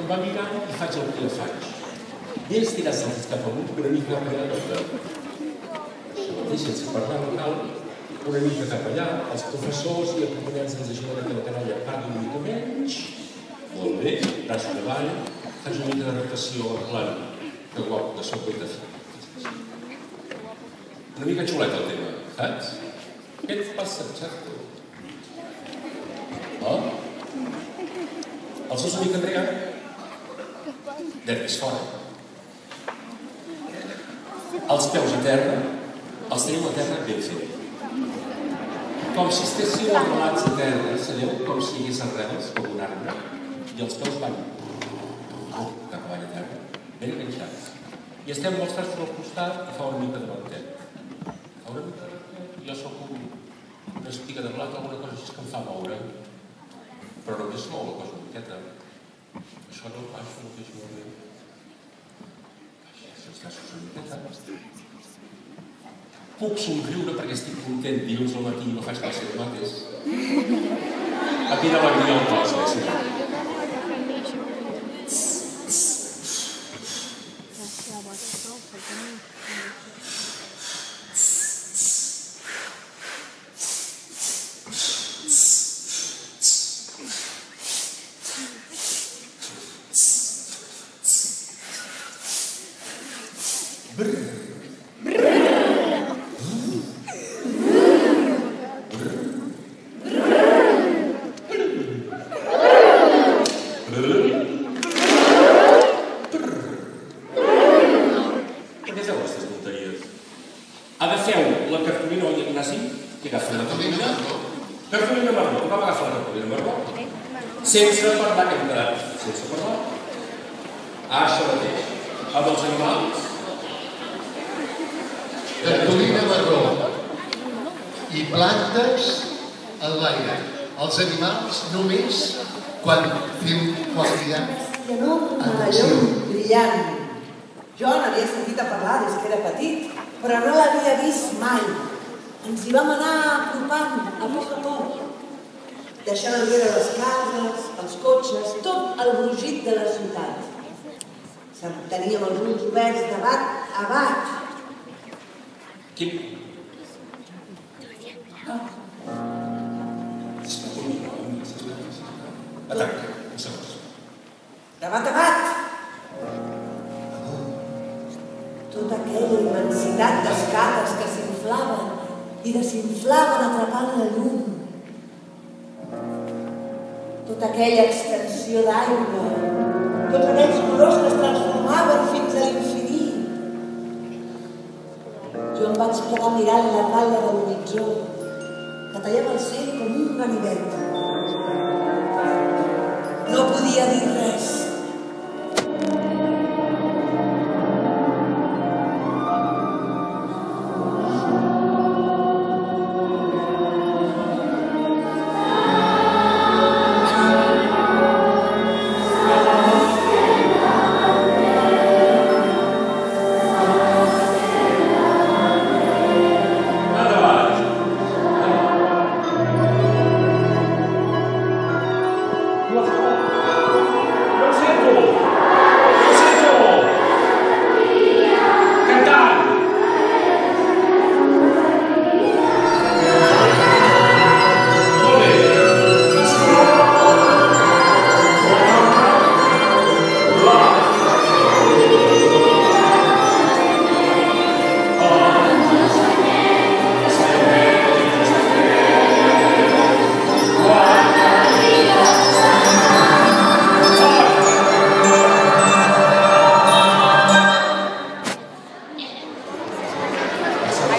em va mirar i faig el que jo faig. Ells tirats cap amunt, una mica cap allà, deixen-se parlar local, una mica cap allà, els professors i acompanyants ens ajuden a que la canalla parli una mica menys. Molt bé, braç avall, faig una mica de rotació en plan de guap, de sopa i de fi. Una mica xulet el tema, saps? Què et passa, xato? Oh? Els seus una mica enrere? Nervis fora. Els peus a terra, els teniu a terra ben fet. Com si estiguéssiu arrelats a terra, sabeu? Com si hi hagués arrels, com un arbre, i els peus van cap avall a terra, ben enganxats. I estem amb els braços al costat i fa una mica de ventet. Fa una mica de ventet, jo soc una espiga de blat, alguna cosa així que em fa moure. Però només mou la cosa una miqueta. Això no baixo, no fes molt bé. Baixa els braços una miqueta. Puc somriure perquè estic content dilluns al matí i no faig classe de mates. A quina alegria el cos, sí. Agafeu la cartolina, oi, Ignasi? Que agafa la cartolina? Cartolina marró. Com agafa la cartolina marró? Sense parlar, que hem quedat. Sense parlar. Això mateix. Amb els animals. Cartolina marró. I plantes en l'aire. Els animals només quan cridem. Una llum brillant. Jo n'havia sentit a parlar des que era petit, però no l'havia vist mai. Ens hi vam anar apropant a poc, deixant enrere les cases, els cotxes, tot el brugit de la ciutat. Teníem els ulls oberts de bat a bat. Quin? Atac, un segons. De bat a bat. Tota aquella immensitat d'escates que s'inflaven i desinflaven atrapant la llum. Tota aquella extensió d'aigua, tots aquells colors que es transformaven fins a l'infinit. Jo em vaig quedar mirant la ratlla de l'horitzó, que tallava el cel com un ganivet. No podia dir res.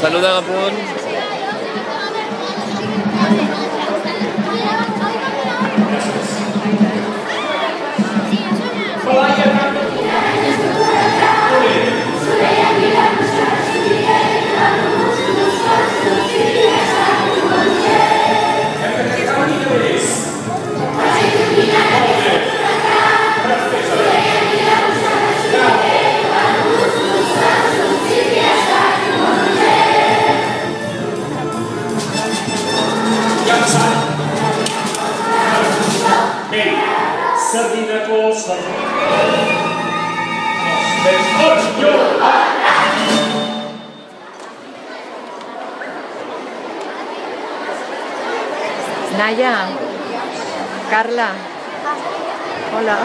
Saluden a punt. Ja Naya, Carla, hola.